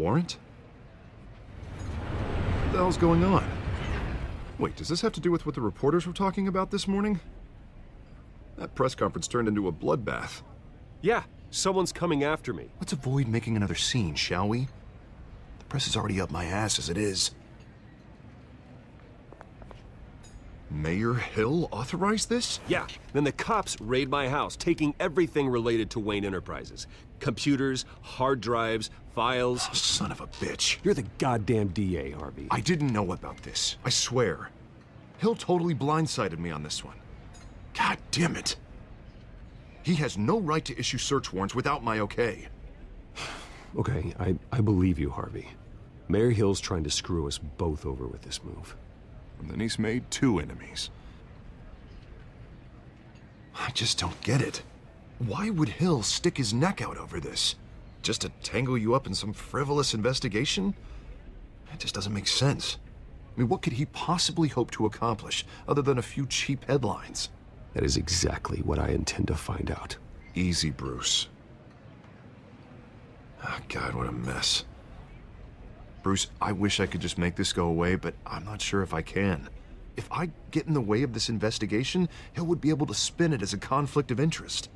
warrant? What the hell's going on? Wait, does this have to do with what the reporters were talking about this morning? That press conference turned into a bloodbath. Yeah, someone's coming after me. Let's avoid making another scene, shall we? The press is already up my ass as it is. Mayor Hill authorized this? Yeah, then the cops raid my house, taking everything related to Wayne Enterprises. Computers, hard drives, files. Oh, son of a bitch. You're the goddamn DA, Harvey. I didn't know about this. I swear. Hill totally blindsided me on this one. God damn it. He has no right to issue search warrants without my okay. Okay, I believe you, Harvey. Mayor Hill's trying to screw us both over with this move. And then he's made 2 enemies. I just don't get it. Why would Hill stick his neck out over this? Just to tangle you up in some frivolous investigation? It just doesn't make sense. I mean, what could he possibly hope to accomplish other than a few cheap headlines? That is exactly what I intend to find out. Easy, Bruce. Oh, God, what a mess. Bruce, I wish I could just make this go away, but I'm not sure if I can. If I get in the way of this investigation, Hill would be able to spin it as a conflict of interest.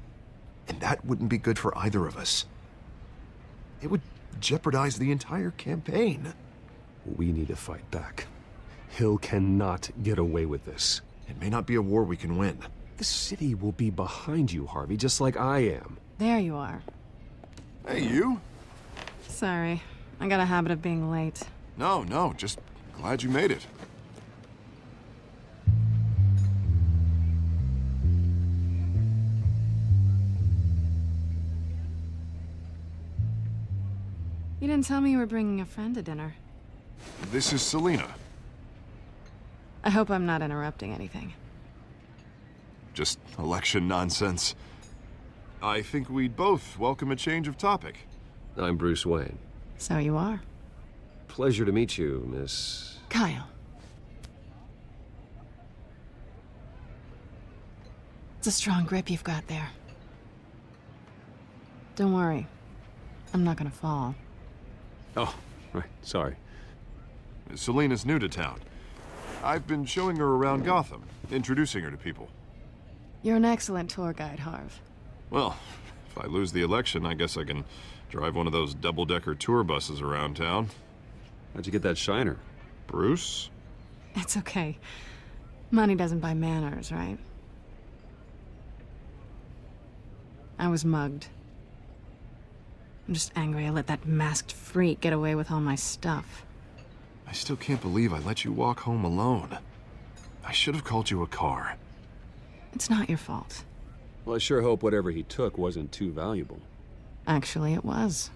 And that wouldn't be good for either of us. It would jeopardize the entire campaign. We need to fight back. Hill cannot get away with this. It may not be a war we can win. The city will be behind you, Harvey, just like I am. There you are. Hey, you? Sorry. I got a habit of being late. No, just glad you made it. You didn't tell me you were bringing a friend to dinner. This is Selena. I hope I'm not interrupting anything. Just election nonsense. I think we'd both welcome a change of topic. I'm Bruce Wayne. So you are. Pleasure to meet you, Miss... Kyle. It's a strong grip you've got there. Don't worry. I'm not gonna fall. Oh, right, sorry. Selena's new to town. I've been showing her around Gotham, introducing her to people. You're an excellent tour guide, Harv. Well, if I lose the election, I guess I can drive one of those double-decker tour buses around town. How'd you get that shiner? Bruce? It's okay. Money doesn't buy manners, right? I was mugged. I'm just angry I let that masked freak get away with all my stuff. I still can't believe I let you walk home alone. I should have called you a car. It's not your fault. Well, I sure hope whatever he took wasn't too valuable. Actually, it was.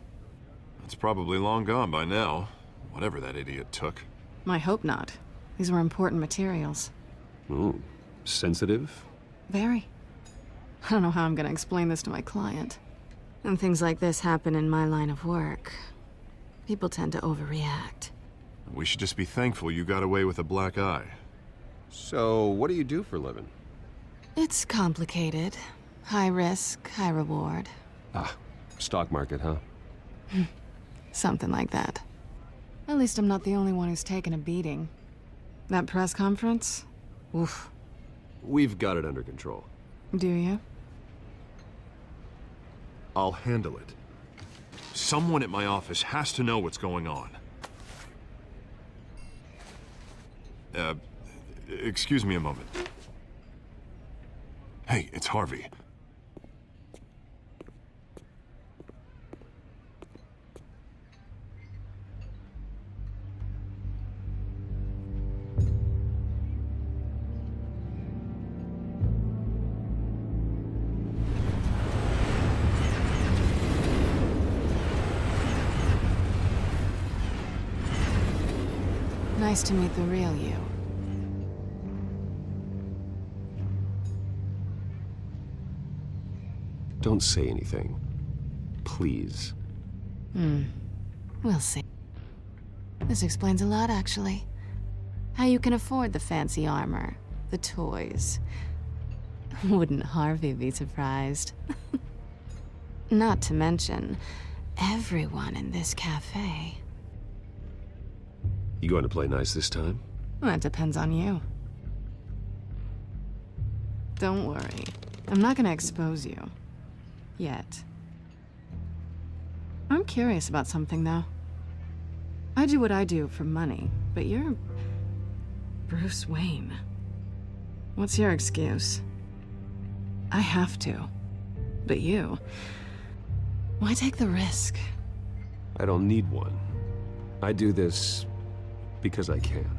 It's probably long gone by now, whatever that idiot took. I hope not. These were important materials. Ooh, sensitive? Very. I don't know how I'm gonna explain this to my client. And things like this happen in my line of work. People tend to overreact. We should just be thankful you got away with a black eye. So, what do you do for a living? It's complicated. High risk, high reward. Ah, stock market, huh? Something like that. At least I'm not the only one who's taken a beating. That press conference? Oof. We've got it under control. Do you? I'll handle it. Someone at my office has to know what's going on. Excuse me a moment. Hey, it's Harvey. Nice to meet the real you. Don't say anything. Please. We'll see. This explains a lot, actually. How you can afford the fancy armor, the toys. Wouldn't Harvey be surprised? Not to mention, everyone in this cafe. You going to play nice this time? Well, that depends on you. Don't worry. I'm not gonna expose you. Yet. I'm curious about something, though. I do what I do for money, but you're... Bruce Wayne. What's your excuse? I have to. But you... Why take the risk? I don't need one. I do this because I can.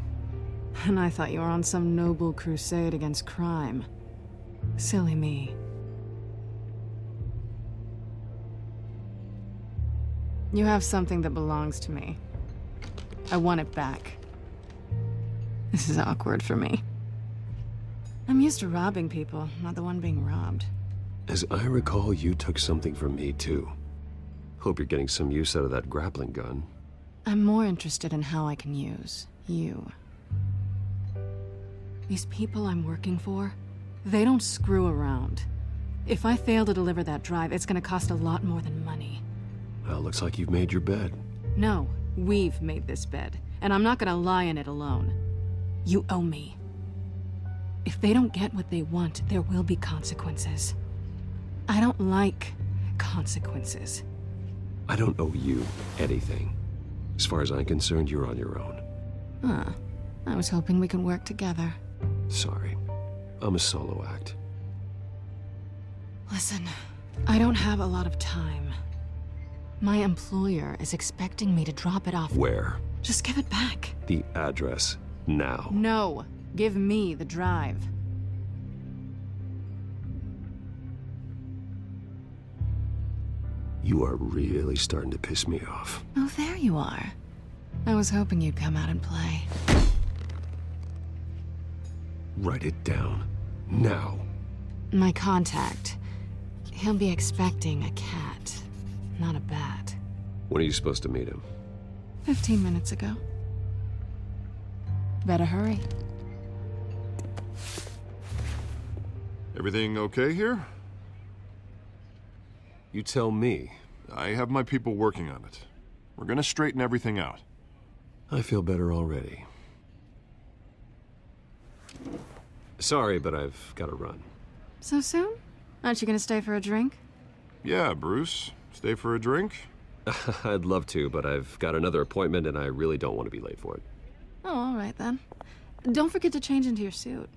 And I thought you were on some noble crusade against crime. Silly me. You have something that belongs to me. I want it back. This is awkward for me. I'm used to robbing people, not the one being robbed. As I recall, you took something from me, too. Hope you're getting some use out of that grappling gun. I'm more interested in how I can use you. These people I'm working for, they don't screw around. If I fail to deliver that drive, it's gonna cost a lot more than money. Well, looks like you've made your bed. No, we've made this bed, and I'm not gonna lie in it alone. You owe me. If they don't get what they want, there will be consequences. I don't like consequences. I don't owe you anything. As far as I'm concerned, you're on your own. Huh. I was hoping we could work together. Sorry. I'm a solo act. Listen, I don't have a lot of time. My employer is expecting me to drop it off. Where? Just give it back. The address. Now. No. Give me the drive. You are really starting to piss me off. Oh, there you are. I was hoping you'd come out and play. Write it down. Now. My contact. He'll be expecting a cat, not a bat. When are you supposed to meet him? 15 minutes ago. Better hurry. Everything okay here? You tell me. I have my people working on it. We're gonna straighten everything out. I feel better already. Sorry, but I've got to run. So soon? Aren't you gonna stay for a drink? Yeah, Bruce. Stay for a drink? I'd love to, but I've got another appointment and I really don't want to be late for it. Oh, all right then. Don't forget to change into your suit.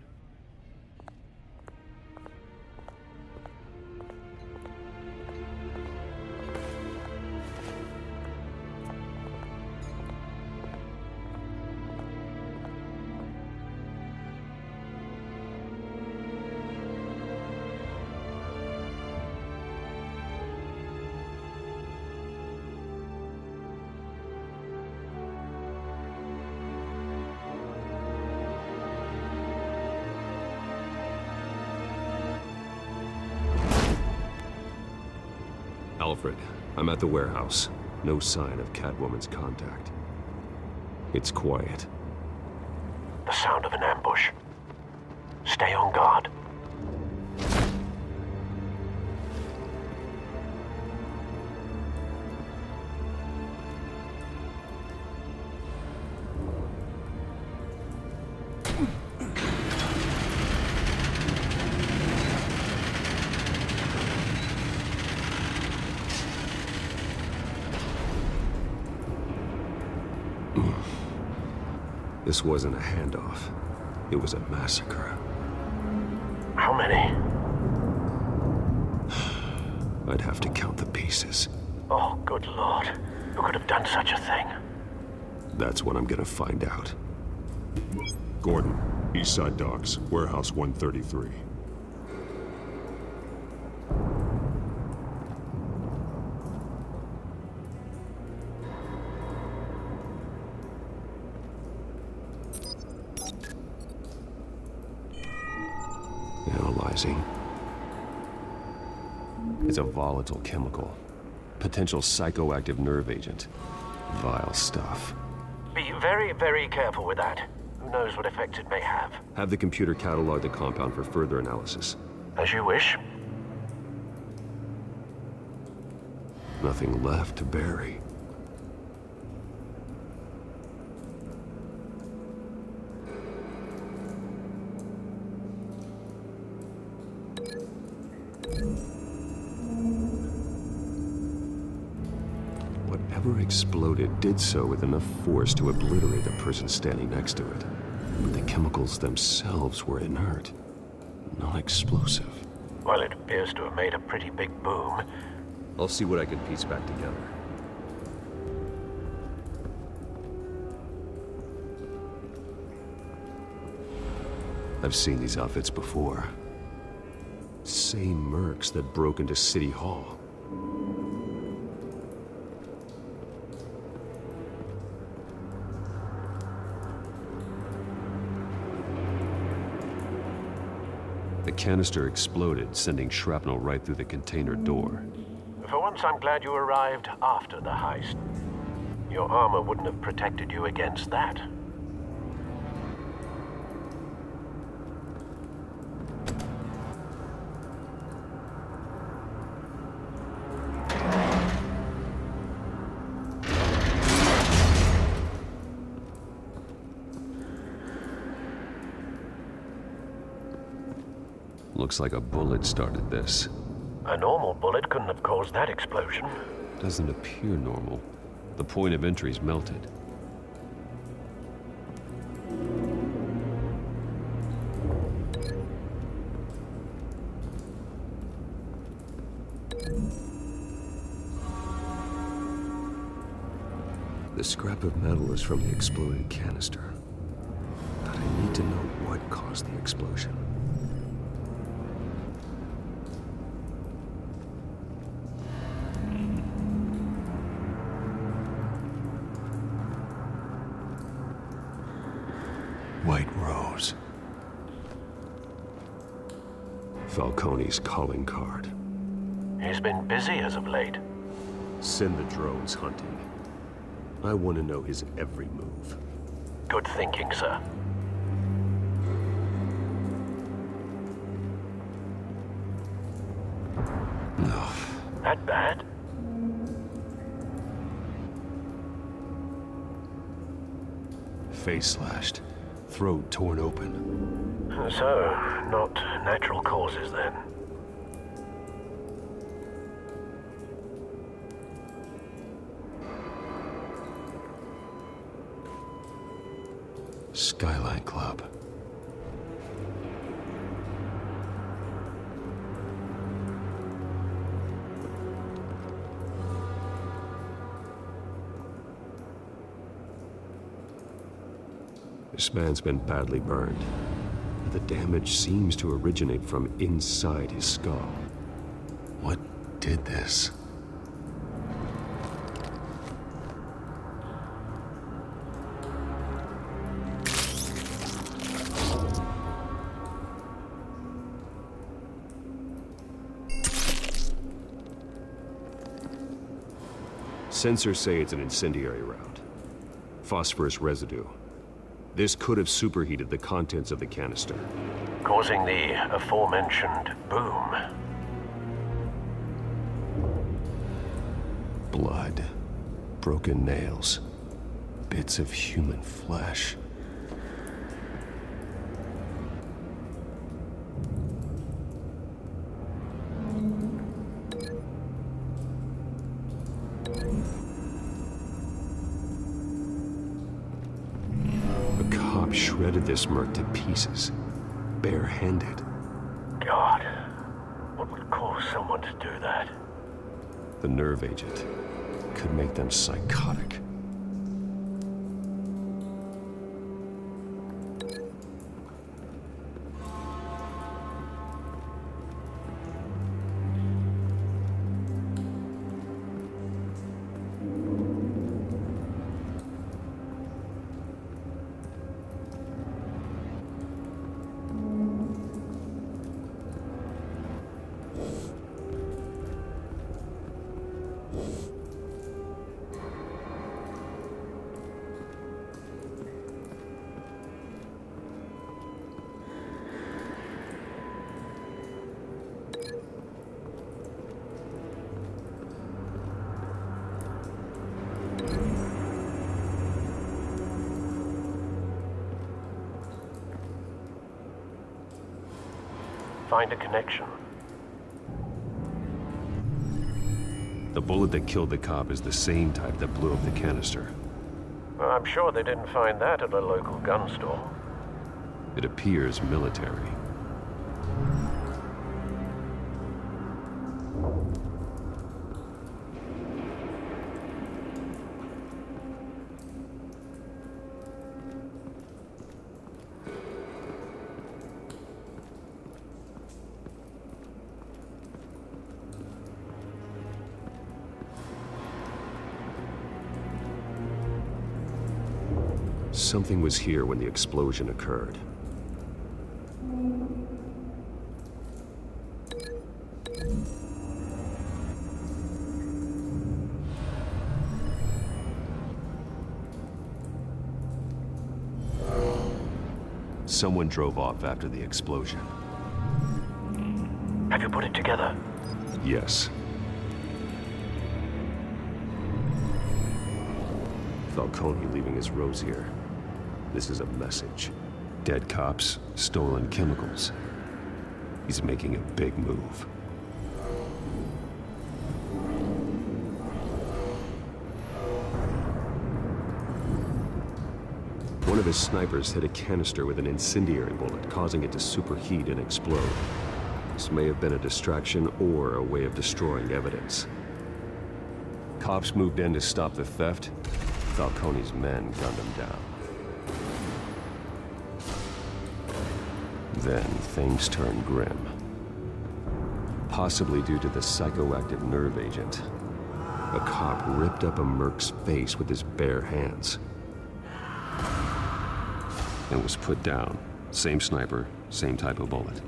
Alfred, I'm at the warehouse. No sign of Catwoman's contact. It's quiet. The sound of an ambush. Stay on guard. This wasn't a handoff. It was a massacre. How many? I'd have to count the pieces. Oh, good lord. Who could have done such a thing? That's what I'm gonna find out. Gordon, Eastside Docks, Warehouse 133. Analyzing. It's a volatile chemical. Potential psychoactive nerve agent. Vile stuff. Be very, very careful with that. Who knows what effect it may have. Have the computer catalog the compound for further analysis. As you wish. Nothing left to bury. Whatever exploded did so with enough force to obliterate the person standing next to it. But the chemicals themselves were inert, not explosive. Well, it appears to have made a pretty big boom. I'll see what I can piece back together. I've seen these outfits before. Same mercs that broke into City Hall. The canister exploded, sending shrapnel right through the container door. For once, I'm glad you arrived after the heist. Your armor wouldn't have protected you against that. Looks like a bullet started this. A normal bullet couldn't have caused that explosion. Doesn't appear normal. The point of entry's melted. The scrap of metal is from the exploded canister. But I need to know what caused the explosion. White Rose. Falcone's calling card. He's been busy as of late. Send the drones hunting. I want to know his every move. Good thinking, sir. No. That bad? Face slashed. Throat torn open. So, not natural causes then. Skyline Club. This man's been badly burned. The damage seems to originate from inside his skull. What did this? Sensors say it's an incendiary round. Phosphorus residue. This could have superheated the contents of the canister. Causing the aforementioned boom. Blood. Broken nails. Bits of human flesh. Shredded this merc to pieces, barehanded. God, what would cause someone to do that? The nerve agent could make them psychotic. find a connection. The bullet that killed the cop is the same type that blew up the canister. I'm sure they didn't find that at a local gun store. It appears military. Something was here when the explosion occurred. Someone drove off after the explosion. Have you put it together? Yes. Falcone leaving his rose here. This is a message. Dead cops, stolen chemicals. He's making a big move. One of his snipers hit a canister with an incendiary bullet, causing it to superheat and explode. This may have been a distraction or a way of destroying evidence. Cops moved in to stop the theft. Falcone's men gunned him down. Then things turned grim. Possibly due to the psychoactive nerve agent. A cop ripped up a merc's face with his bare hands. And was put down. Same sniper, same type of bullet.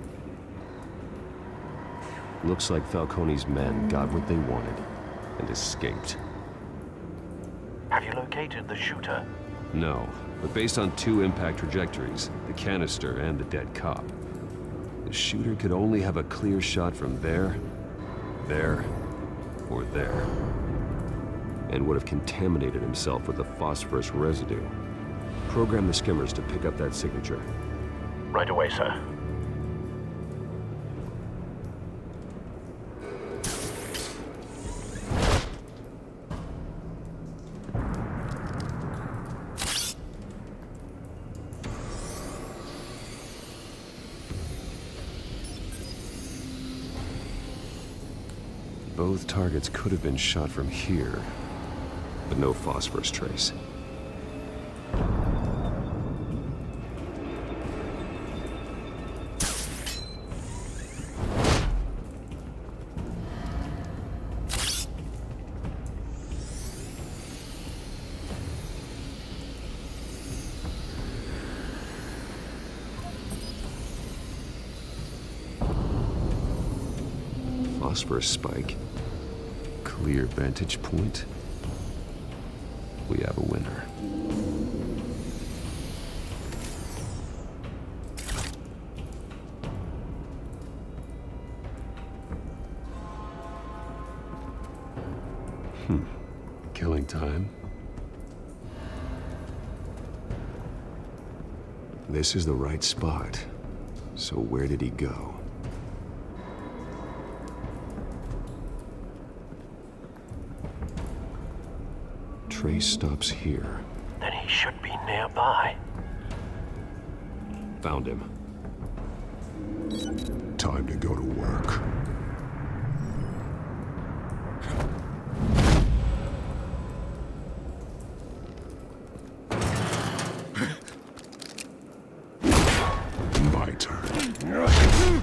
Looks like Falcone's men got what they wanted and escaped. Have you located the shooter? No, but based on two impact trajectories, the canister and the dead cop, the shooter could only have a clear shot from there, or there, and would have contaminated himself with the phosphorus residue. Program the skimmers to pick up that signature. Right away, sir. Both targets could have been shot from here, but no phosphorus trace. Phosphorus spike. Clear vantage point. We have a winner. Killing time. This is the right spot. So where did he go? Trace stops here. Then he should be nearby. Found him. Time to go to work. My turn.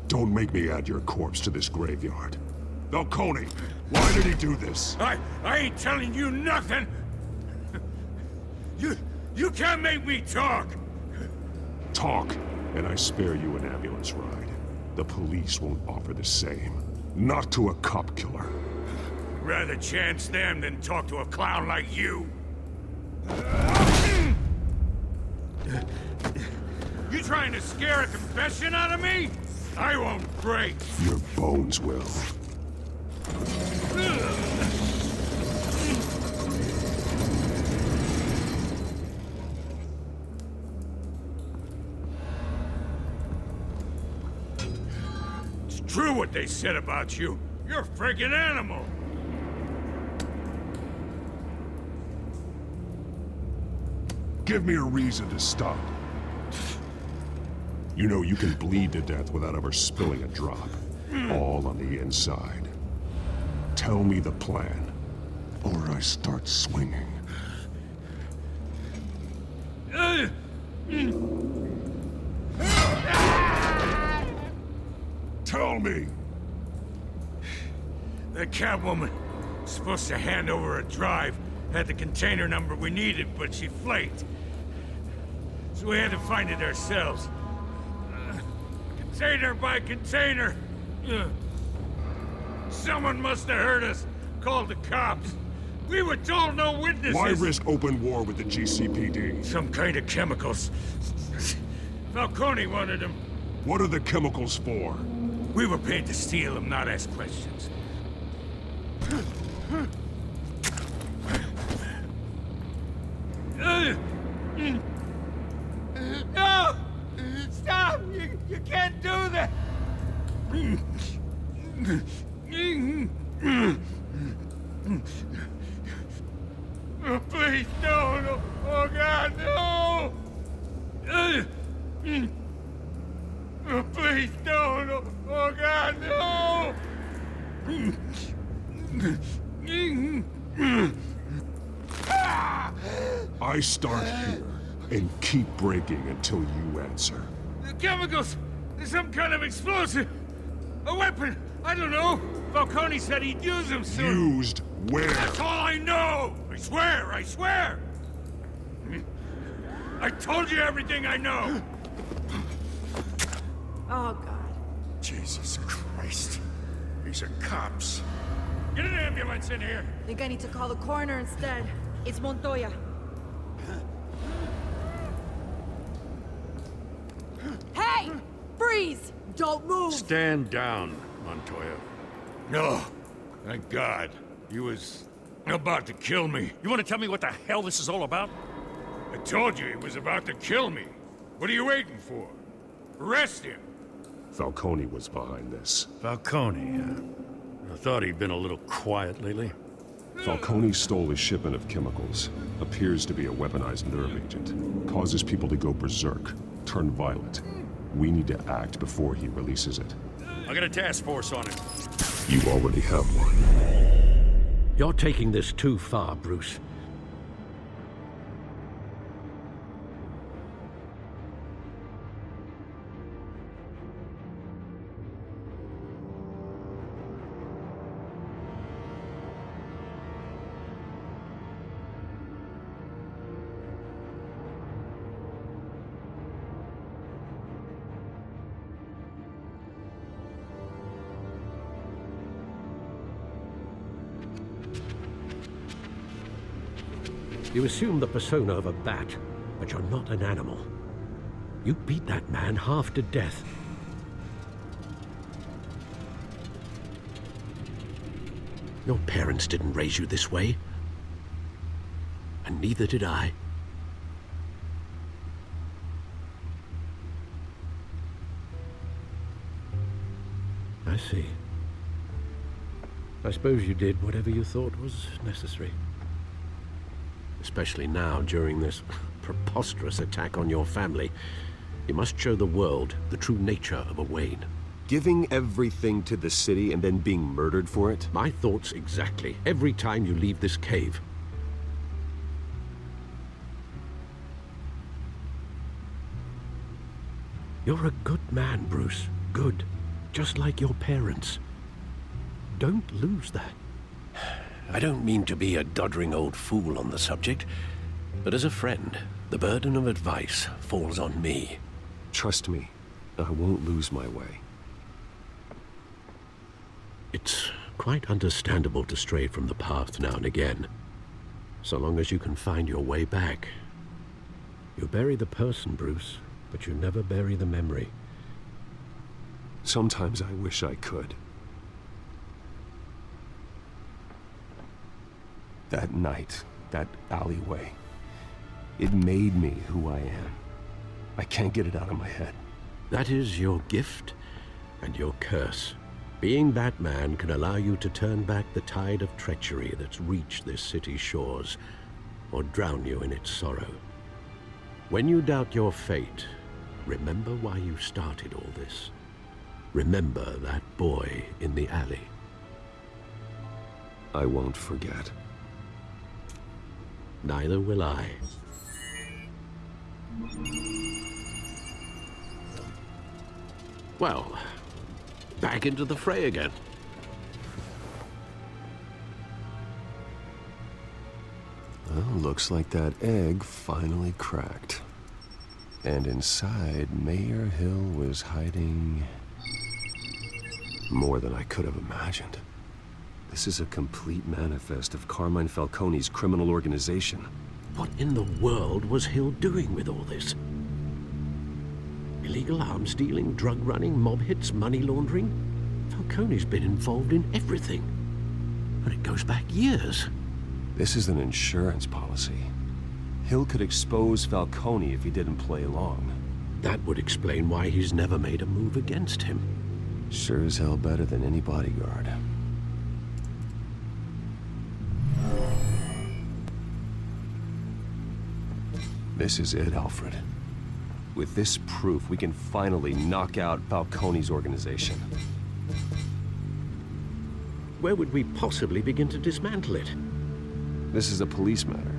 Don't make me add your corpse to this graveyard. Falcone, why did he do this? I ain't telling you nothing! You can't make me talk! Talk, and I spare you an ambulance ride. The police won't offer the same. Not to a cop killer. Rather chance them than talk to a clown like you. You trying to scare a confession out of me? I won't break! Your bones will. true what they said about you. You're a freaking animal. Give me a reason to stop. You know you can bleed to death without ever spilling a drop. All on the inside. Tell me the plan, or I start swinging. Tell me! The Catwoman was supposed to hand over a drive, had the container number we needed, but she flaked. So we had to find it ourselves. Container by container. Someone must have heard us, called the cops. We were told no witnesses. Why risk open war with the GCPD? Some kind of chemicals. Falcone wanted them. What are the chemicals for? We were paid to steal them, not ask questions. No! Stop! You can't do that! Oh, please, no! Oh, God, no! Oh, please, no! Oh, God, no! I start here and keep breaking until you answer. The chemicals! There's some kind of explosive! A weapon! I don't know! Falcone said he'd use them soon! Used where? That's all I know! I swear! I told you everything I know! Oh, God. Jesus Christ. These are cops. Get an ambulance in here! Think I need to call the coroner instead. It's Montoya. Hey! Freeze! Don't move! Stand down, Montoya. No. Thank God. He was about to kill me. You want to tell me what the hell this is all about? I told you he was about to kill me. What are you waiting for? Arrest him! Falcone was behind this. Falcone, I thought he'd been a little quiet lately. Falcone stole a shipment of chemicals. Appears to be a weaponized nerve agent. Causes people to go berserk, turn violent. We need to act before he releases it. I got a task force on it. You already have one. You're taking this too far, Bruce. You assume the persona of a bat, but you're not an animal. You beat that man half to death. Your parents didn't raise you this way. And neither did I. I see. I suppose you did whatever you thought was necessary. Especially now, during this preposterous attack on your family. You must show the world the true nature of a Wayne. Giving everything to the city and then being murdered for it? My thoughts exactly. Every time you leave this cave. You're a good man, Bruce. Good. Just like your parents. Don't lose that. I don't mean to be a doddering old fool on the subject, but as a friend, the burden of advice falls on me. Trust me, I won't lose my way. It's quite understandable to stray from the path now and again, so long as you can find your way back. You bury the person, Bruce, but you never bury the memory. Sometimes I wish I could. That night, that alleyway, it made me who I am. I can't get it out of my head. That is your gift and your curse. Being Batman can allow you to turn back the tide of treachery that's reached this city's shores, or drown you in its sorrow. When you doubt your fate, remember why you started all this. Remember that boy in the alley. I won't forget. Neither will I. Well, back into the fray again. Well, looks like that egg finally cracked. And inside, Mayor Hill was hiding more than I could have imagined. This is a complete manifest of Carmine Falcone's criminal organization. What in the world was Hill doing with all this? Illegal arms dealing, drug running, mob hits, money laundering? Falcone's been involved in everything. And it goes back years. This is an insurance policy. Hill could expose Falcone if he didn't play along. That would explain why he's never made a move against him. Sure as hell better than any bodyguard. This is it, Alfred. With this proof, we can finally knock out Falcone's organization. Where would we possibly begin to dismantle it? This is a police matter.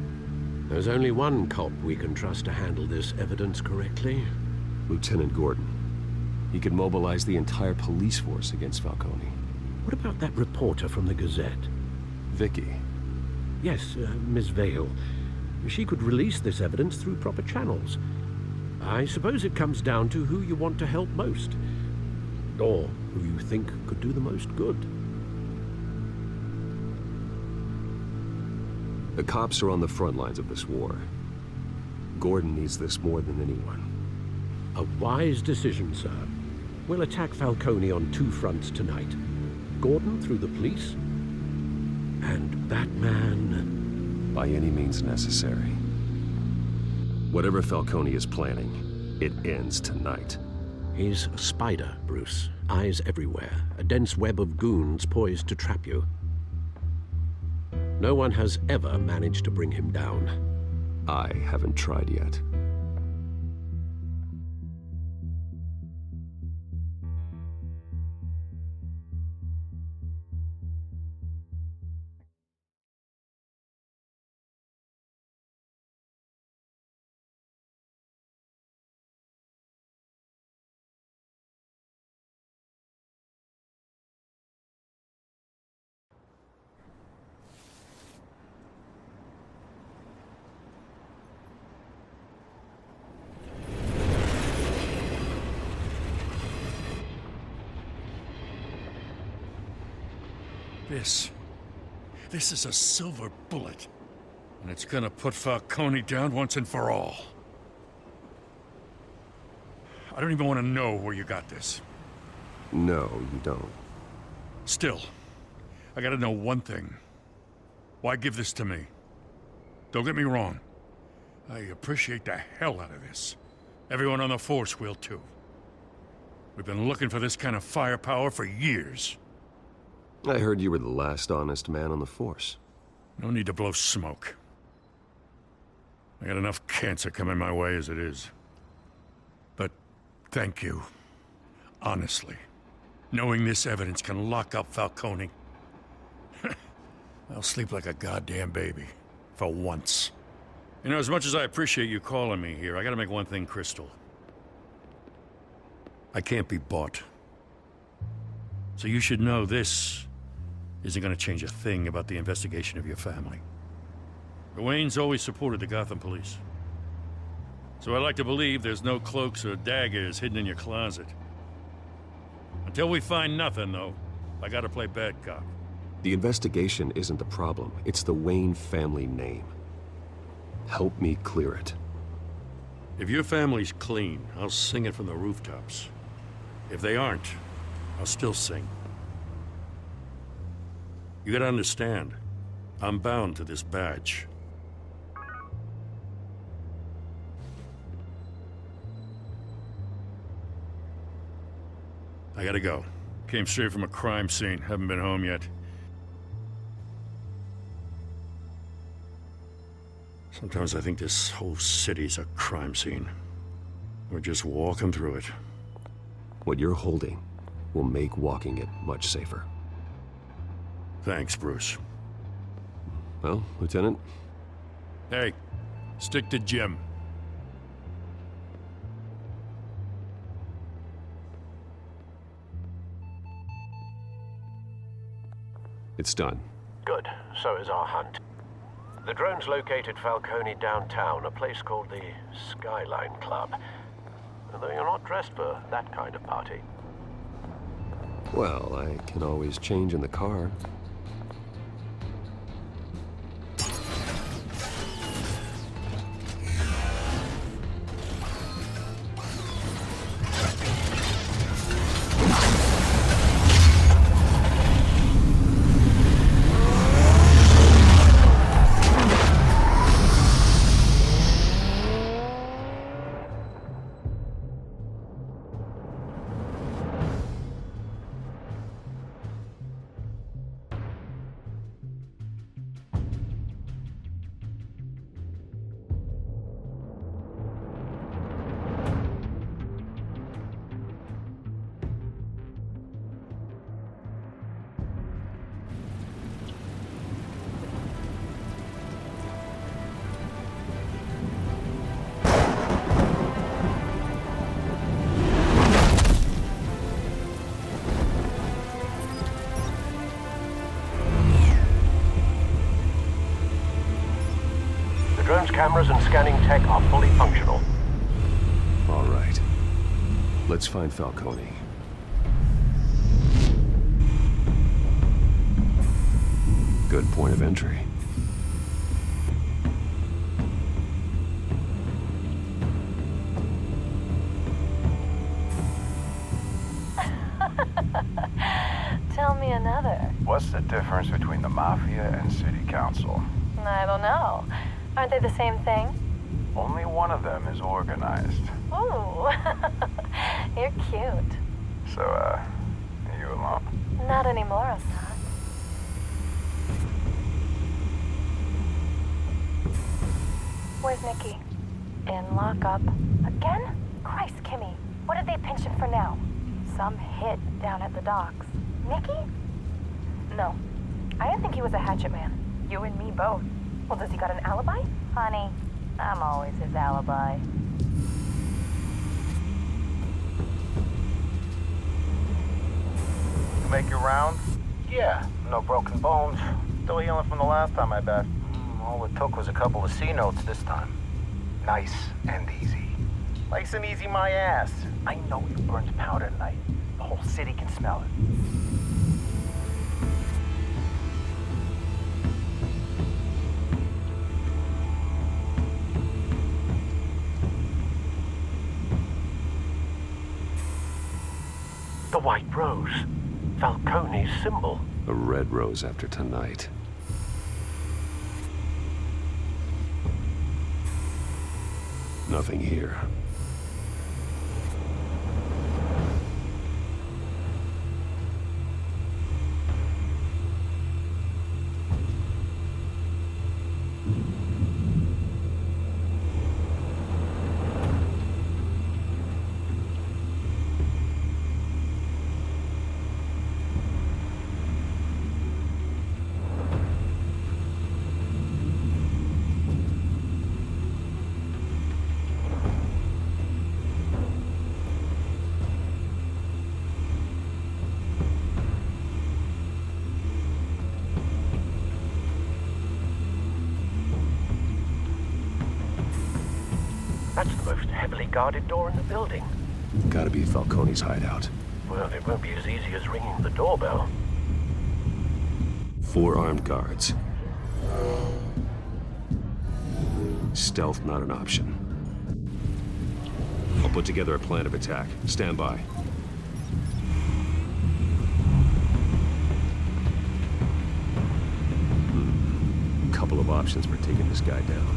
There's only one cop we can trust to handle this evidence correctly. Lieutenant Gordon. He could mobilize the entire police force against Falcone. What about that reporter from the Gazette? Vicky. Yes, Miss Vale. She could release this evidence through proper channels. I suppose it comes down to who you want to help most. Or who you think could do the most good. The cops are on the front lines of this war. Gordon needs this more than anyone. A wise decision, sir. We'll attack Falcone on two fronts tonight. Gordon through the police, and Batman... by any means necessary. Whatever Falcone is planning, it ends tonight. He's a spider, Bruce. Eyes everywhere. A dense web of goons poised to trap you. No one has ever managed to bring him down. I haven't tried yet. This is a silver bullet. And it's gonna put Falcone down once and for all. I don't even want to know where you got this. No, you don't. Still, I gotta know one thing. Why give this to me? Don't get me wrong. I appreciate the hell out of this. Everyone on the force will too. We've been looking for this kind of firepower for years. I heard you were the last honest man on the force. No need to blow smoke. I got enough cancer coming my way as it is. But thank you. Honestly. Knowing this evidence can lock up Falcone. I'll sleep like a goddamn baby. For once. You know, as much as I appreciate you calling me here, I gotta make one thing crystal. I can't be bought. So you should know this isn't gonna change a thing about the investigation of your family. The Waynes always supported the Gotham police. So I like to believe there's no cloaks or daggers hidden in your closet. Until we find nothing, though, I gotta play bad cop. The investigation isn't the problem. It's the Wayne family name. Help me clear it. If your family's clean, I'll sing it from the rooftops. If they aren't, I'll still sing. You gotta understand, I'm bound to this badge. I gotta go. Came straight from a crime scene. Haven't been home yet. Sometimes I think this whole city's a crime scene. We're just walking through it. What you're holding will make walking it much safer. Thanks, Bruce. Well, Lieutenant? Hey, stick to Jim. It's done. Good. So is our hunt. The drones located Falcone downtown, a place called the Skyline Club. Though you're not dressed for that kind of party. Well, I can always change in the car. Drone's cameras and scanning tech are fully functional. All right. Let's find Falcone. Good point of entry. Tell me another. What's the difference between the Mafia and City Council? I don't know. Aren't they the same thing? Only one of them is organized. Ooh, you're cute. So, are you alone? Not anymore, Assad. Where's Nikki? In lockup. Again? Christ, Kimmy. What did they pinch him for now? Some hit down at the docks. Nikki? No. I didn't think he was a hatchet man. You and me both. Well, does he got an alibi? Honey, I'm always his alibi. You make your rounds? Yeah, no broken bones. Still healing from the last time, I bet. All it took was a couple of C notes this time. Nice and easy. Nice and easy my ass. I know you burned powder tonight. The whole city can smell it. The White Rose. Falcone's symbol. A red rose after tonight. Nothing here. That's the most heavily guarded door in the building. Gotta be Falcone's hideout. Well, it won't be as easy as ringing the doorbell. 4 armed guards. Stealth not an option. I'll put together a plan of attack. Stand by. Couple of options for taking this guy down.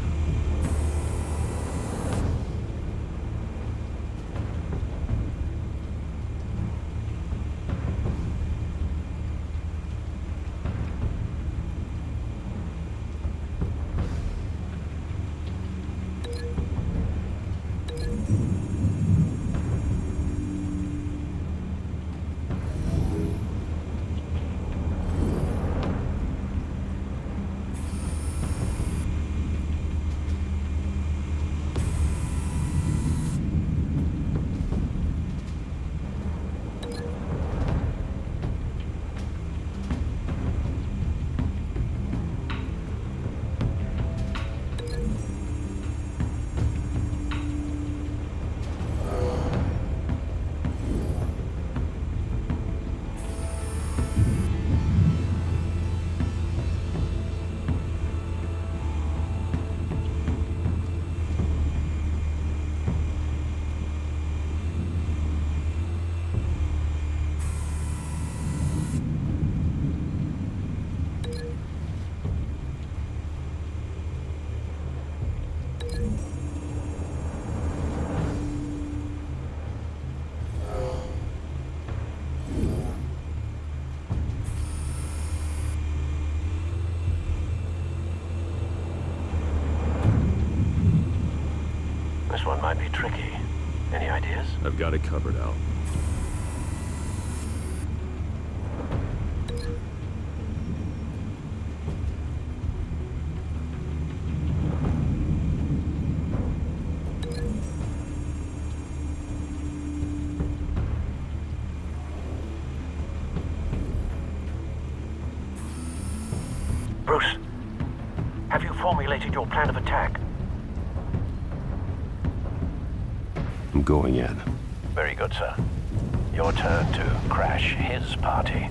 one might be tricky. Any ideas? I've got it covered, Al. Bruce, have you formulated your plan of attack? I'm going in. Very good, sir. Your turn to crash his party.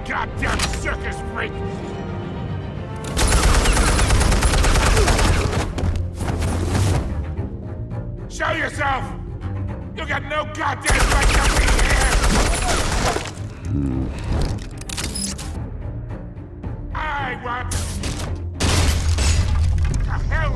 Goddamn circus freak! Show yourself! You got no goddamn right to be here! I want... The hell?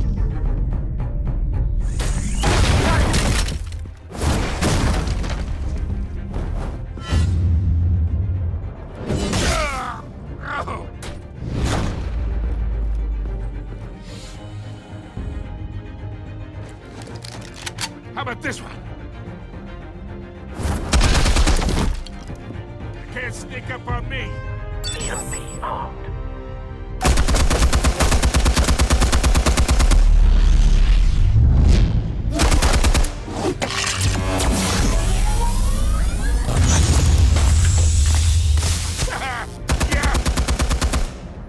How about this one? You can't sneak up on me. EMP armed. Yeah!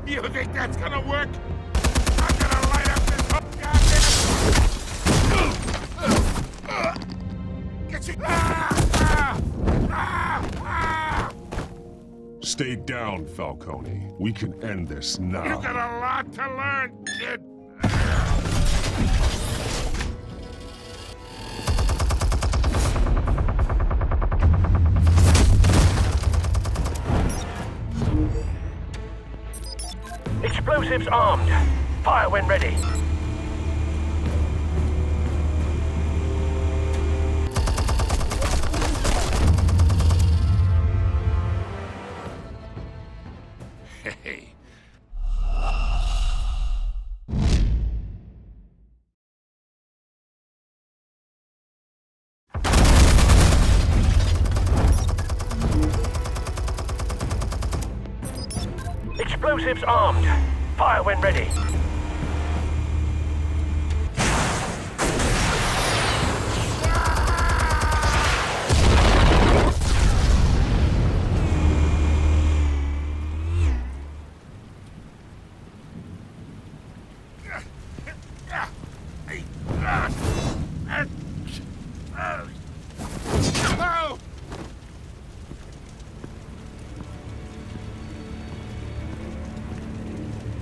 You think that's gonna work? I'm gonna light up this whole goddamn... Get you... Stay down, Falcone. We can end this now. You got a lot to learn, kid. Explosives armed. Fire when ready. Hey. Explosives armed. Fire when ready.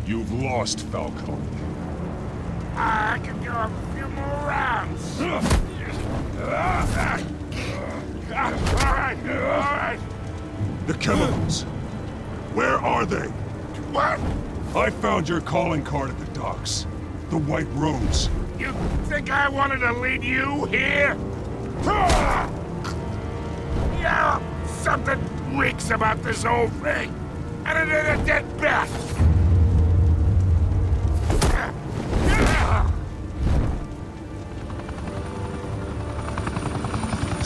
You've lost, Falcone. I can go a few more rounds. All right. The chemicals. Where are they? What? I found your calling card at the docks. The White Rose. You think I wanted to lead you here? Yeah, something reeks about this whole thing. And it ain't a dead bat.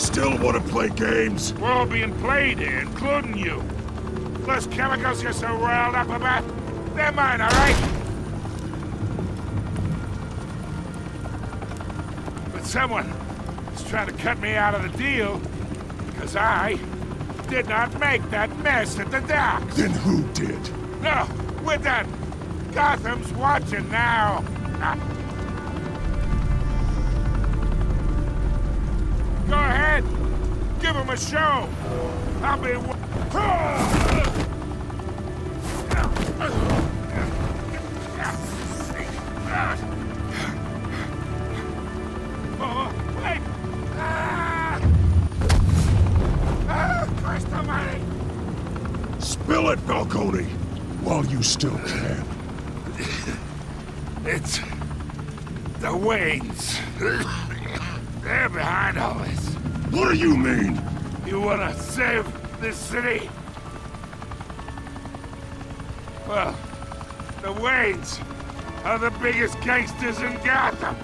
Still want to play games? We're all being played here, including you. Those chemicals you're so riled up about, they're mine, all right? But someone is trying to cut me out of the deal because I did not make that mess at the docks. Then who did? No, we're done. Gotham's watching now. Go ahead. Give him a show. I'll be... Oh, wait! Christ almighty! Spill it, Falcone, while you still can. It's... the Waynes. They're behind all this. What do you mean? You wanna save this city? Well, the Waynes are the biggest gangsters in Gotham.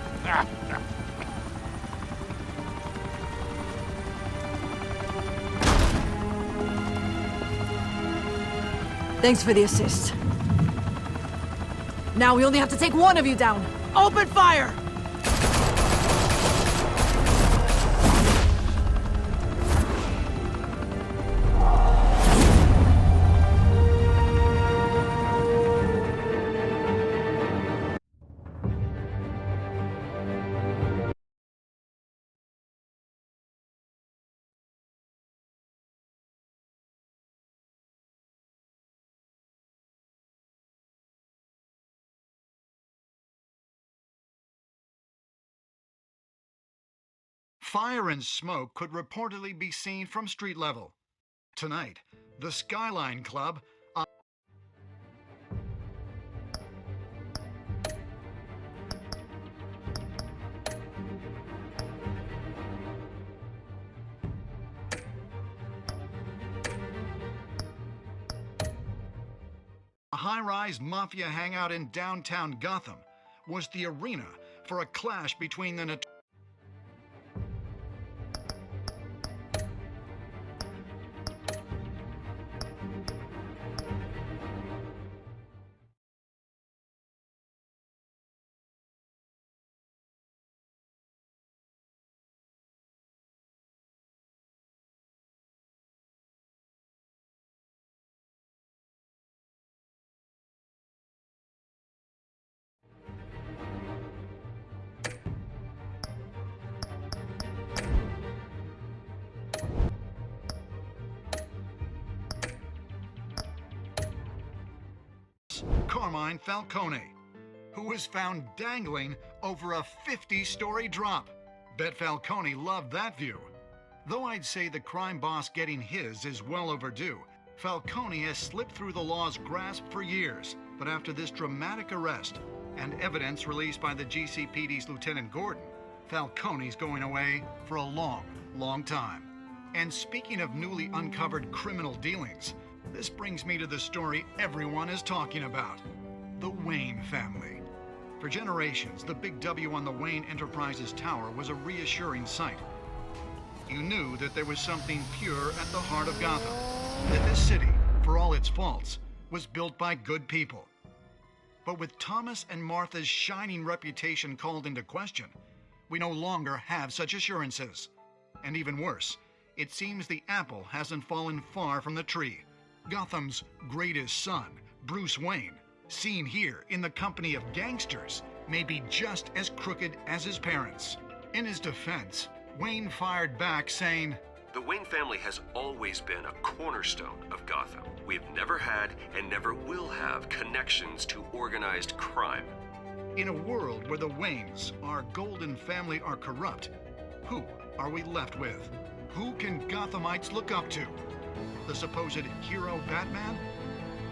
Thanks for the assist. Now we only have to take one of you down. Open fire! Fire and smoke could reportedly be seen from street level. Tonight, the Skyline Club... a high-rise mafia hangout in downtown Gotham was the arena for a clash between the Carmine Falcone, who was found dangling over a 50-story drop. Bet Falcone loved that view. Though I'd say the crime boss getting his is well overdue, Falcone has slipped through the law's grasp for years. But after this dramatic arrest and evidence released by the GCPD's Lieutenant Gordon, Falcone's going away for a long, long time. And speaking of newly uncovered criminal dealings, this brings me to the story everyone is talking about. The Wayne family. For generations, the big W on the Wayne Enterprises Tower was a reassuring sight. You knew that there was something pure at the heart of Gotham. That this city, for all its faults, was built by good people. But with Thomas and Martha's shining reputation called into question, we no longer have such assurances. And even worse, it seems the apple hasn't fallen far from the tree. Gotham's greatest son, Bruce Wayne, seen here in the company of gangsters, may be just as crooked as his parents. In his defense, Wayne fired back saying, "The Wayne family has always been a cornerstone of Gotham. We've never had and never will have connections to organized crime." In a world where the Waynes, our golden family, are corrupt, who are we left with? Who can Gothamites look up to? The supposed hero Batman?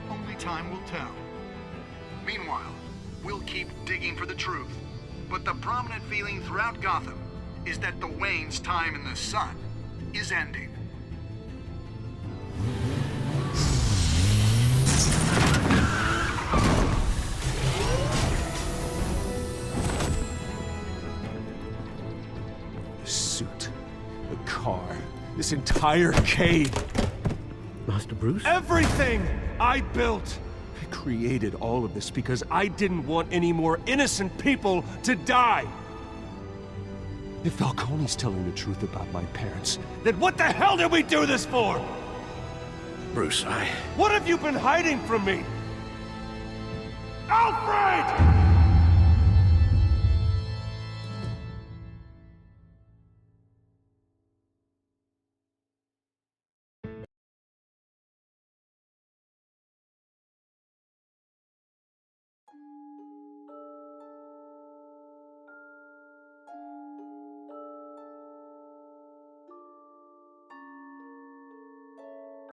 Only time will tell. Meanwhile, we'll keep digging for the truth. But the prominent feeling throughout Gotham is that the Waynes' time in the sun is ending. The suit, the car, this entire cave. Master Bruce? Everything I built! I created all of this because I didn't want any more innocent people to die! If Falcone's telling the truth about my parents, then what the hell did we do this for? Bruce, What have you been hiding from me? Alfred!